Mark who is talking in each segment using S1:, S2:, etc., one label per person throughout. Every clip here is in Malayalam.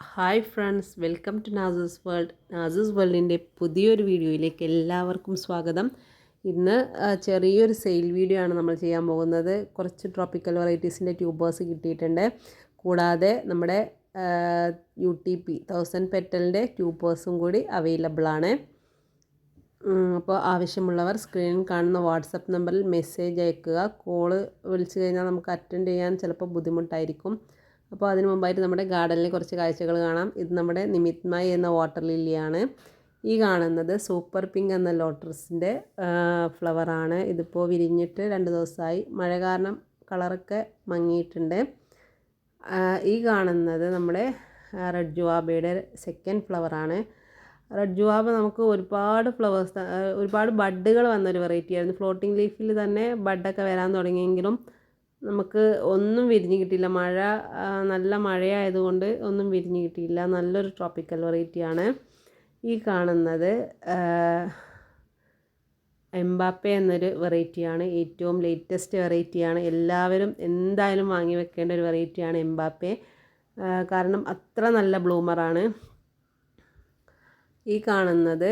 S1: Hi friends, welcome to Nazoos world. Nazoos വേൾഡിൻ്റെ പുതിയൊരു വീഡിയോയിലേക്ക് എല്ലാവർക്കും സ്വാഗതം. ഇന്ന് ചെറിയൊരു സെയിൽ വീഡിയോ ആണ് നമ്മൾ ചെയ്യാൻ പോകുന്നത്. കുറച്ച് ട്രോപ്പിക്കൽ വെറൈറ്റീസിൻ്റെ ട്യൂബേഴ്സ് കിട്ടിയിട്ടുണ്ട്. കൂടാതെ നമ്മുടെ UTP 1000 പെറ്റലിൻ്റെ ട്യൂബേഴ്സും കൂടി അവൈലബിൾ ആണ്. അപ്പോൾ ആവശ്യമുള്ളവർ സ്ക്രീനിൽ കാണുന്ന വാട്സപ്പ് നമ്പറിൽ മെസ്സേജ് അയക്കുക. കോള് വിളിച്ചു കഴിഞ്ഞാൽ നമുക്ക് അറ്റൻഡ് ചെയ്യാൻ ചിലപ്പോൾ ബുദ്ധിമുട്ടായിരിക്കും. അപ്പോൾ അതിന് മുമ്പായിട്ട് നമ്മുടെ ഗാർഡനിൽ കുറച്ച് കാഴ്ചകൾ കാണാം. ഇത് നമ്മുടെ നിമിത്മായി എന്ന വാട്ടർ ലില്ലിയാണ്. ഈ കാണുന്നത് സൂപ്പർ പിങ്ക് എന്ന ലോട്ടസിൻ്റെ ഫ്ലവറാണ്. ഇതിപ്പോൾ വിരിഞ്ഞിട്ട് 2 ദിവസമായി. മഴ കാരണം കളറൊക്കെ മങ്ങിയിട്ടുണ്ട്. ഈ കാണുന്നത് നമ്മുടെ റെഡ് ജുവാബയുടെ സെക്കൻഡ് ഫ്ലവറാണ്. റെഡ് ജുവാബ നമുക്ക് ഒരുപാട് ബഡ്ഡുകൾ വന്നൊരു വെറൈറ്റി ആയിരുന്നു. ഫ്ലോട്ടിംഗ് ലീഫിൽ തന്നെ ബഡൊക്കെ വരാൻ തുടങ്ങിയെങ്കിലും നമുക്ക് ഒന്നും വിരിഞ്ഞ് കിട്ടിയില്ല. നല്ല മഴയായതുകൊണ്ട് ഒന്നും വിരിഞ്ഞ് കിട്ടിയില്ല. നല്ലൊരു ട്രോപ്പിക്കൽ വെറൈറ്റിയാണ്. ഈ കാണുന്നത് എംബാപ്പെ എന്നൊരു വെറൈറ്റിയാണ്. ഏറ്റവും ലേറ്റസ്റ്റ് വെറൈറ്റിയാണ്. എല്ലാവരും എന്തായാലും വാങ്ങി വെക്കേണ്ട ഒരു വെറൈറ്റിയാണ് എംബാപ്പെ. കാരണം അത്ര നല്ല ബ്ലൂമറാണ്. ഈ കാണുന്നത്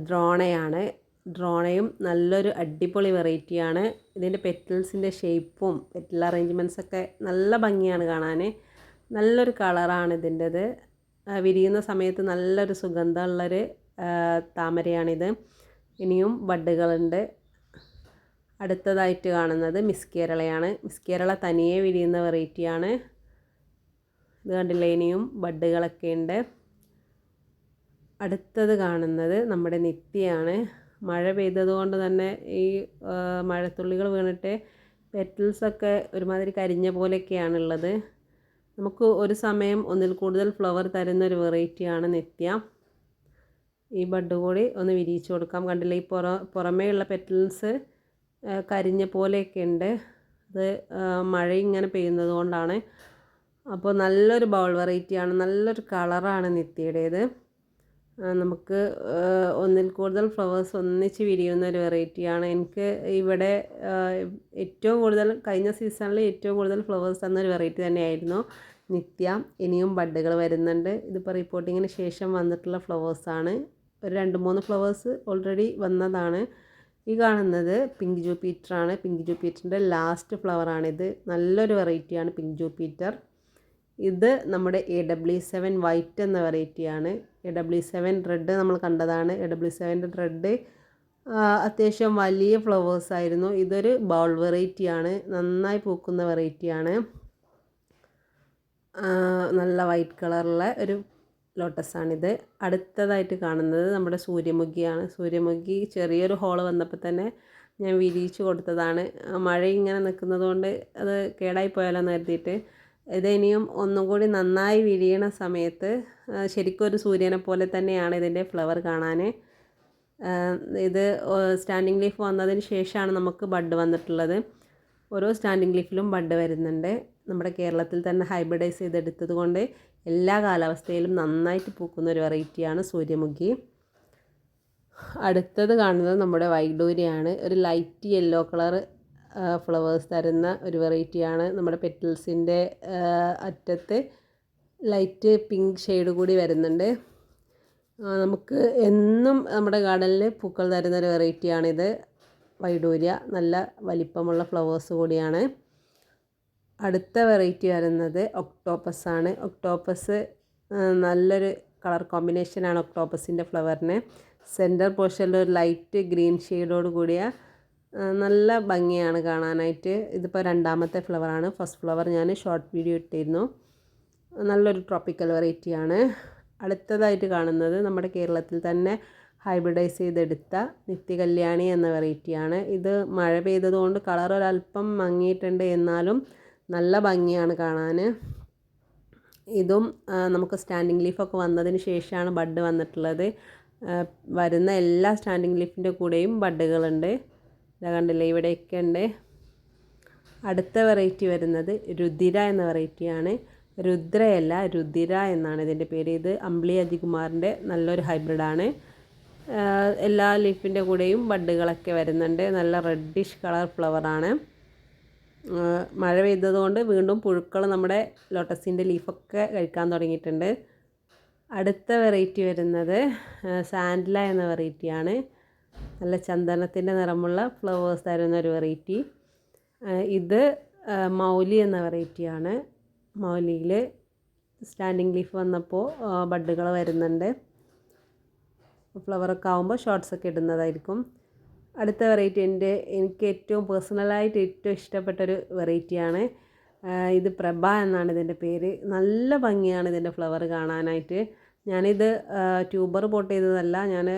S1: ദ്രോണയാണ്. ഡ്രോണയും നല്ലൊരു അടിപൊളി വെറൈറ്റിയാണ്. ഇതിൻ്റെ പെറ്റൽസിൻ്റെ ഷേപ്പും പെറ്റൽ അറേഞ്ച്മെൻറ്റ്സൊക്കെ നല്ല ഭംഗിയാണ് കാണാൻ. നല്ലൊരു കളറാണ് ഇതിൻ്റെത്. വിരിയുന്ന സമയത്ത് നല്ലൊരു സുഗന്ധമുള്ളൊരു താമരയാണിത്. ഇനിയും ബഡ്ഡുകളുണ്ട്. അടുത്തതായിട്ട് കാണുന്നത് മിസ് കേരളയാണ്. മിസ് കേരള തനിയെ വിരിയുന്ന വെറൈറ്റിയാണ്. ഇത് കണ്ടില്ലേ, ഇനിയും ബഡ്ഡുകളൊക്കെ ഉണ്ട്. അടുത്തത് കാണുന്നത് നമ്മുടെ നിത്യയാണ്. മഴ പെയ്തതുകൊണ്ട് തന്നെ ഈ മഴത്തുള്ളികൾ വീണിട്ട് പെറ്റൽസൊക്കെ ഒരുമാതിരി കരിഞ്ഞ പോലെയൊക്കെയാണുള്ളത്. നമുക്ക് ഒരു സമയം ഒന്നിൽ കൂടുതൽ ഫ്ലവർ തരുന്ന ഒരു വെറൈറ്റിയാണ് നിത്യ. ഈ ബഡ് കൂടി ഒന്ന് വിരിയിച്ചു കൊടുക്കാം. കണ്ടില്ലേ, ഈ പുറമേ ഉള്ള പെറ്റൽസ് കരിഞ്ഞ പോലെയൊക്കെ ഉണ്ട്. അത് മഴ ഇങ്ങനെ പെയ്യുന്നത് കൊണ്ടാണ്. അപ്പോൾ നല്ലൊരു ബൗൾ വെറൈറ്റിയാണ്. നല്ലൊരു കളറാണ് നിത്യയുടേത്. നമുക്ക് ഒന്നിൽ കൂടുതൽ ഫ്ലവേഴ്സ് ഒന്നിച്ച് വിരിയുന്ന ഒരു വെറൈറ്റിയാണ്. എനിക്ക് ഇവിടെ ഏറ്റവും കൂടുതൽ കഴിഞ്ഞ സീസണിൽ ഏറ്റവും കൂടുതൽ ഫ്ലവേഴ്സ് തന്നൊരു വെറൈറ്റി തന്നെയായിരുന്നു നിത്യ. ഇനിയും ബഡ്ഡുകൾ വരുന്നുണ്ട്. ഇതിപ്പോൾ റിപ്പോർട്ടിങ്ങിന് ശേഷം വന്നിട്ടുള്ള ഫ്ലവേഴ്സാണ്. ഒരു 2-3 ഫ്ലവേഴ്സ് ഓൾറെഡി വന്നതാണ്. ഈ കാണുന്നത് പിങ്ക് ജൂപ്പിറ്ററാണ്. പിങ്ക് ജൂപ്പിറ്ററിൻ്റെ ലാസ്റ്റ് ഫ്ലവറാണിത്. നല്ലൊരു വെറൈറ്റിയാണ് പിങ്ക് ജൂപ്പിറ്റർ. ഇത് നമ്മുടെ AW7 വൈറ്റ് എന്ന വെറൈറ്റിയാണ്. AW7 റെഡ് നമ്മൾ കണ്ടതാണ്. AW7 റെഡ് അത്യാവശ്യം വലിയ ഫ്ലവേഴ്സ് ആയിരുന്നു. ഇതൊരു ബൗൾ വെറൈറ്റിയാണ്. നന്നായി പൂക്കുന്ന വെറൈറ്റിയാണ്. നല്ല വൈറ്റ് കളറുള്ള ഒരു ലോട്ടസാണിത്. അടുത്തതായിട്ട് കാണുന്നത് നമ്മുടെ സൂര്യമുഖിയാണ്. സൂര്യമുഖി ചെറിയൊരു ഹോള് വന്നപ്പോൾ തന്നെ ഞാൻ വിരിയിച്ചു കൊടുത്തതാണ്. മഴ ഇങ്ങനെ നിൽക്കുന്നത് കൊണ്ട് അത് കേടായി പോയാലോ എന്ന് കരുതിയിട്ട്. ഇത് ഇനിയും ഒന്നും കൂടി നന്നായി വിരിയണ സമയത്ത് ശരിക്കും ഒരു സൂര്യനെ പോലെ തന്നെയാണ് ഇതിൻ്റെ ഫ്ലവർ കാണാൻ. ഇത് സ്റ്റാൻഡിങ് ലീഫ് വന്നതിന് ശേഷമാണ് നമുക്ക് ബഡ് വന്നിട്ടുള്ളത്. ഓരോ സ്റ്റാൻഡിങ് ലീഫിലും ബഡ് വരുന്നുണ്ട്. നമ്മുടെ കേരളത്തിൽ തന്നെ ഹൈബ്രിഡൈസ് ചെയ്തെടുത്തത് കൊണ്ട് എല്ലാ കാലാവസ്ഥയിലും നന്നായിട്ട് പൂക്കുന്ന ഒരു വെറൈറ്റിയാണ് സൂര്യമുഖി. അടുത്തത് കാണുന്നത് നമ്മുടെ വൈഡൂര്യയാണ്. ഒരു ലൈറ്റ് യെല്ലോ കളർ ഫ്ലവേഴ്സ് തരുന്ന ഒരു വെറൈറ്റിയാണ്. നമ്മുടെ പെറ്റൽസിൻ്റെ അറ്റത്ത് ലൈറ്റ് പിങ്ക് ഷെയ്ഡ് കൂടി വരുന്നുണ്ട്. നമുക്ക് എന്നും നമ്മുടെ ഗാർഡനിൽ പൂക്കൾ തരുന്ന ഒരു വെറൈറ്റിയാണിത് വൈഡൂര്യ. നല്ല വലിപ്പമുള്ള ഫ്ലവേഴ്സ് കൂടിയാണ്. അടുത്ത വെറൈറ്റി വരുന്നത് ഒക്ടോപ്പസ് ആണ്. ഒക്ടോപ്പസ് നല്ലൊരു കളർ കോമ്പിനേഷനാണ് ഒക്ടോപ്പസിൻ്റെ ഫ്ലവറിന്. സെൻറ്റർ പോർഷനിൽ ഒരു ലൈറ്റ് ഗ്രീൻ ഷെയ്ഡോട് കൂടിയ നല്ല ഭംഗിയാണ് കാണാനായിട്ട്. ഇതിപ്പോൾ 2ാമത്തെ ഫ്ലവറാണ്. ഫസ്റ്റ് ഫ്ലവർ ഞാൻ ഷോർട്ട് വീഡിയോ ഇട്ടിരുന്നു. നല്ലൊരു ട്രോപ്പിക്കൽ വെറൈറ്റിയാണ്. അടുത്തതായിട്ട് കാണുന്നത് നമ്മുടെ കേരളത്തിൽ തന്നെ ഹൈബ്രിഡൈസ് ചെയ്തെടുത്ത നിത്യകല്യാണി എന്ന വെറൈറ്റിയാണ്. ഇത് മഴ പെയ്തതുകൊണ്ട് കളർ ഒരല്പം മങ്ങിയിട്ടുണ്ട്, എന്നാലും നല്ല ഭംഗിയാണ് കാണാൻ. ഇതും നമുക്ക് സ്റ്റാൻഡിങ് ലീഫൊക്കെ വന്നതിന് ശേഷമാണ് ബഡ് വന്നിട്ടുള്ളത്. വരുന്ന എല്ലാ സ്റ്റാൻഡിങ് ലീഫിൻ്റെ കൂടെയും ബഡുകളുണ്ട്. ഇതാ കണ്ടില്ലേ, ഇവിടെയൊക്കെ ഉണ്ട്. അടുത്ത വെറൈറ്റി വരുന്നത് രുതിര എന്ന വെറൈറ്റിയാണ്. രുദ്രയല്ല, രുതിര എന്നാണ് ഇതിൻ്റെ പേര്. ഇത് അമ്പിളി അജികുമാറിൻ്റെ നല്ലൊരു ഹൈബ്രിഡാണ്. എല്ലാ ലീഫിൻ്റെ കൂടെയും ബഡുകളൊക്കെ വരുന്നുണ്ട്. നല്ല റെഡിഷ് കളർ ഫ്ലവറാണ്. മഴ പെയ്തതുകൊണ്ട് വീണ്ടും പുഴുക്കൾ നമ്മുടെ ലോട്ടസിൻ്റെ ലീഫൊക്കെ കഴിക്കാൻ തുടങ്ങിയിട്ടുണ്ട്. അടുത്ത വെറൈറ്റി വരുന്നത് സാൻഡ്ല എന്ന വെറൈറ്റിയാണ്. നല്ല ചന്ദനത്തിൻ്റെ നിറമുള്ള ഫ്ലവേഴ്സ് തരുന്ന ഒരു വെറൈറ്റി. ഇത് മൗലി എന്ന വെറൈറ്റിയാണ്. മൗലിയിൽ സ്റ്റാൻഡിങ് ലീഫ് വന്നപ്പോൾ ബഡ്ഡുകൾ വരുന്നുണ്ട്. ഫ്ലവറൊക്കെ ആകുമ്പോൾ ഷോർട്ട്സൊക്കെ ഇടുന്നതായിരിക്കും. അടുത്ത വെറൈറ്റി എനിക്ക് ഏറ്റവും പേഴ്സണലായിട്ട് ഏറ്റവും ഇഷ്ടപ്പെട്ടൊരു വെറൈറ്റിയാണ്. ഇത് പ്രഭ എന്നാണ് ഇതിൻ്റെ പേര്. നല്ല ഭംഗിയാണ് ഇതിൻ്റെ ഫ്ലവർ കാണാനായിട്ട്. ഞാനിത് ട്യൂബർ പോട്ട് ചെയ്തതല്ല. ഞാൻ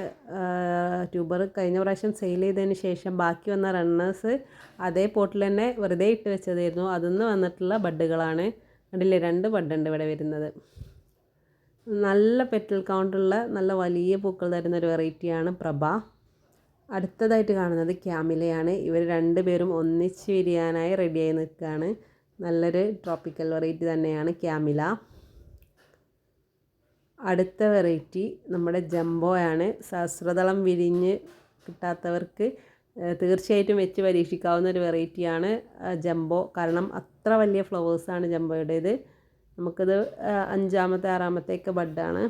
S1: ട്യൂബർ കഴിഞ്ഞ പ്രാവശ്യം സെയിൽ ചെയ്തതിന് ശേഷം ബാക്കി വന്ന റണ്ണേഴ്സ് അതേ പോട്ടിൽ തന്നെ വെറുതെ ഇട്ട് വെച്ചതായിരുന്നു. അതിൽ നിന്ന് വന്നിട്ടുള്ള ബഡ്ഡുകളാണ്. കണ്ടില്ലേ, 2 ബഡ്ഡുണ്ട് ഇവിടെ വരുന്നത്. നല്ല പെറ്റൽ കൗണ്ടുള്ള നല്ല വലിയ പൂക്കൾ തരുന്ന ഒരു വെറൈറ്റിയാണ് പ്രഭ. അടുത്തതായിട്ട് കാണുന്നത് ക്യാമിലയാണ്. ഇവർ 2 പേരും ഒന്നിച്ച് വിരിയാനായി റെഡിയായി നിൽക്കുകയാണ്. നല്ലൊരു ട്രോപ്പിക്കൽ വെറൈറ്റി തന്നെയാണ് ക്യാമില. അടുത്ത വെറൈറ്റി നമ്മുടെ ജംബോയാണ്. സഹസ്രദളം വിരിഞ്ഞ് കിട്ടാത്തവർക്ക് തീർച്ചയായിട്ടും വെച്ച് പരീക്ഷിക്കാവുന്ന ഒരു വെറൈറ്റിയാണ് ജംബോ. കാരണം അത്ര വലിയ ഫ്ലവേഴ്സാണ് ജംബോയുടേത്. നമുക്കിത് 5-ാമത്തെ 6-ാമത്തെയൊക്കെ ബഡാണ്.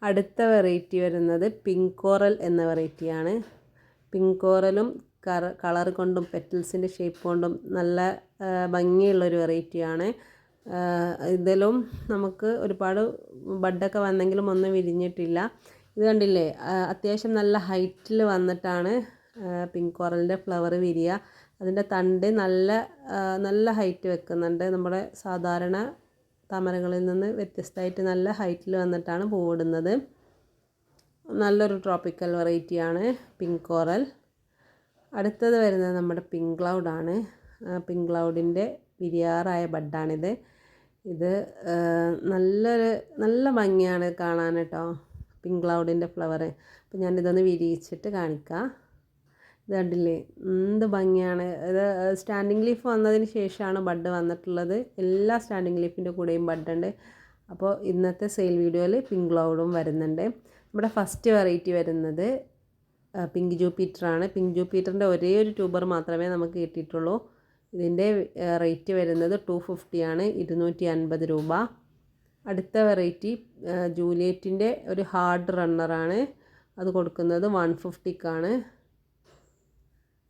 S1: അടുത്ത വെറൈറ്റി വരുന്നത് പിങ്ക് കോറൽ എന്ന വെറൈറ്റിയാണ്. പിങ്ക് കോറലും കളർ കൊണ്ടും പെറ്റൽസിൻ്റെ ഷേപ്പ് കൊണ്ടും നല്ല ഭംഗിയുള്ളൊരു വെറൈറ്റിയാണ്. ഇതിലും നമുക്ക് ഒരുപാട് ബഡൊക്കെ വന്നെങ്കിലും ഒന്നും വിരിഞ്ഞിട്ടില്ല. ഇത് കണ്ടില്ലേ, അത്യാവശ്യം നല്ല ഹൈറ്റിൽ വന്നിട്ടാണ് പിങ്ക് കോറലിൻ്റെ ഫ്ലവർ വിരിയുക. അതിൻ്റെ തണ്ട് നല്ല ഹൈറ്റ് വെക്കുന്നുണ്ട്. നമ്മുടെ സാധാരണ താമരകളിൽ നിന്ന് വ്യത്യസ്തമായിട്ട് നല്ല ഹൈറ്റിൽ വന്നിട്ടാണ് പൂവിടുന്നത്. നല്ലൊരു ട്രോപ്പിക്കൽ വെറൈറ്റിയാണ് പിങ്ക് കോറൽ. അടുത്തത് വരുന്നത് നമ്മുടെ പിങ്ക് ക്ലൗഡാണ്. പിങ്ക് ക്ലൗഡിൻ്റെ വിരിയാറായ ബഡാണിത്. ഇത് നല്ല ഭംഗിയാണ് കാണാൻ കേട്ടോ, പിങ്ക് ക്ലൗഡിൻ്റെ ഫ്ലവർ. അപ്പോൾ ഞാനിതൊന്ന് വിരിയിച്ചിട്ട് കാണിക്കാം. ഇത് കണ്ടില്ലേ, എന്ത് ഭംഗിയാണ്. ഇത് സ്റ്റാൻഡിങ് ലീഫ് വന്നതിന് ശേഷമാണ് ബഡ് വന്നിട്ടുള്ളത്. എല്ലാ സ്റ്റാൻഡിങ് ലീഫിൻ്റെ കൂടെയും ബഡുണ്ട്. അപ്പോൾ ഇന്നത്തെ സെയിൽ വീഡിയോയിൽ പിങ്ക് ക്ലൗഡും വരുന്നുണ്ട്. നമ്മുടെ ഫസ്റ്റ് വെറൈറ്റി വരുന്നത് പിങ്ക് ജൂപ്പിറ്ററാണ്. പിങ്ക് ജൂപ്പിറ്ററിൻ്റെ ഒരേ ഒരു ട്യൂബർ മാത്രമേ നമുക്ക് കിട്ടിയിട്ടുള്ളൂ. ഇതിൻ്റെ റേറ്റ് വരുന്നത് 250 ആണ്, 250 രൂപ. അടുത്ത വെറൈറ്റി ജൂലിയറ്റിൻ്റെ ഒരു ഹാർഡ് റണ്ണറാണ്. അത് കൊടുക്കുന്നത് 150ക്കാണ്.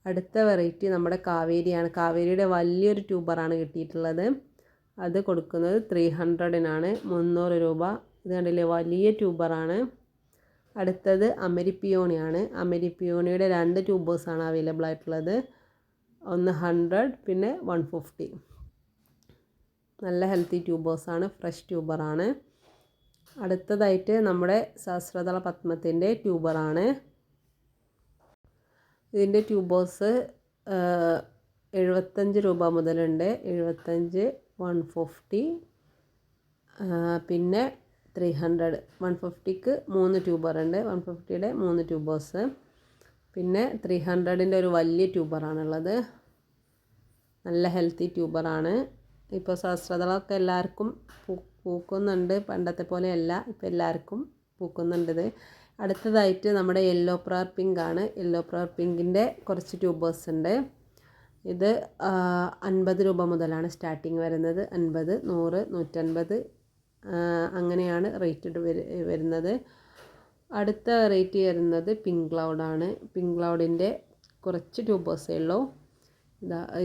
S1: അടുത്ത വെറൈറ്റി നമ്മുടെ കാവേരിയാണ്. കാവേരിയുടെ വലിയൊരു ട്യൂബറാണ് കിട്ടിയിട്ടുള്ളത്. അത് കൊടുക്കുന്നത് 300-നാണ്, 300 രൂപ. ഇത് കണ്ടില്ലേ, വലിയ ട്യൂബറാണ്. അടുത്തത് അമരിപ്പിയോണിയാണ്. അമരിപ്പിയോണിയുടെ 2 ട്യൂബേഴ്സാണ് അവൈലബിൾ ആയിട്ടുള്ളത്. ഒന്ന് 100, പിന്നെ 150. നല്ല ഹെൽത്തി ട്യൂബേഴ്സാണ്, ഫ്രഷ് ട്യൂബറാണ്. അടുത്തതായിട്ട് നമ്മുടെ സഹസ്രദള പത്മത്തിൻ്റെ ട്യൂബറാണ്. ഇതിൻ്റെ ട്യൂബേഴ്സ് 75 രൂപ മുതലുണ്ട്. 75, 150, പിന്നെ 300. 150ക്ക് 3 ട്യൂബറുണ്ട്. 150യുടെ 3 ട്യൂബേഴ്സ്. പിന്നെ 300ൻ്റെ ഒരു വലിയ ട്യൂബറാണുള്ളത്. നല്ല ഹെൽത്തി ട്യൂബറാണ്. ഇപ്പോൾ സഹസ്രദളമൊക്കെ എല്ലാവർക്കും പൂക്കുന്നുണ്ട്. പണ്ടത്തെ പോലെയല്ല, ഇപ്പോൾ എല്ലാവർക്കും പൂക്കുന്നുണ്ട്. അടുത്തതായിട്ട് നമ്മുടെ യെല്ലോ പ്രയർ പിങ്ക് ആണ്. യെല്ലോ പ്രയർ പിങ്കിൻ്റെ കുറച്ച് ട്യൂബേഴ്സ് ഉണ്ട്. ഇത് 50 രൂപ മുതലാണ് സ്റ്റാർട്ടിങ് വരുന്നത്. 50, 100, 150 അങ്ങനെയാണ് റേറ്റ് വരുന്നത്. അടുത്ത വെറൈറ്റി വരുന്നത് പിങ്ക് ക്ലൗഡാണ്. പിങ്ക് ക്ലൗഡിൻ്റെ കുറച്ച് ട്യൂബേഴ്സേ ഉള്ളൂ.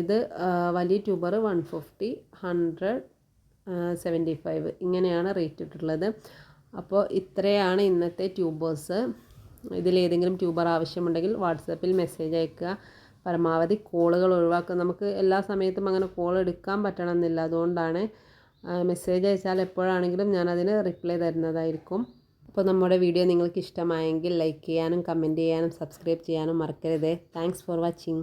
S1: ഇത് വലിയ ട്യൂബർ 150, 100, 75 ഇങ്ങനെയാണ് റേറ്റ് ഇട്ടിട്ടുള്ളത്. അപ്പോൾ ഇത്രയാണ് ഇന്നത്തെ ട്യൂബേഴ്സ്. ഇതിലേതെങ്കിലും ട്യൂബർ ആവശ്യമുണ്ടെങ്കിൽ വാട്സാപ്പിൽ മെസ്സേജ് അയക്കുക. പരമാവധി കോളുകൾ ഒഴിവാക്കുക. നമുക്ക് എല്ലാ സമയത്തും അങ്ങനെ കോൾ എടുക്കാൻ പറ്റണമെന്നില്ല. അതുകൊണ്ടാണ് മെസ്സേജ് അയച്ചാൽ എപ്പോഴാണെങ്കിലും ഞാനതിന് റിപ്ലൈ തരുന്നതായിരിക്കും. അപ്പോൾ നമ്മുടെ വീഡിയോ നിങ്ങൾക്ക് ഇഷ്ടമായെങ്കിൽ ലൈക്ക് ചെയ്യാനും കമൻറ്റ് ചെയ്യാനും സബ്സ്ക്രൈബ് ചെയ്യാനും മറക്കരുത്. Thanks for watching.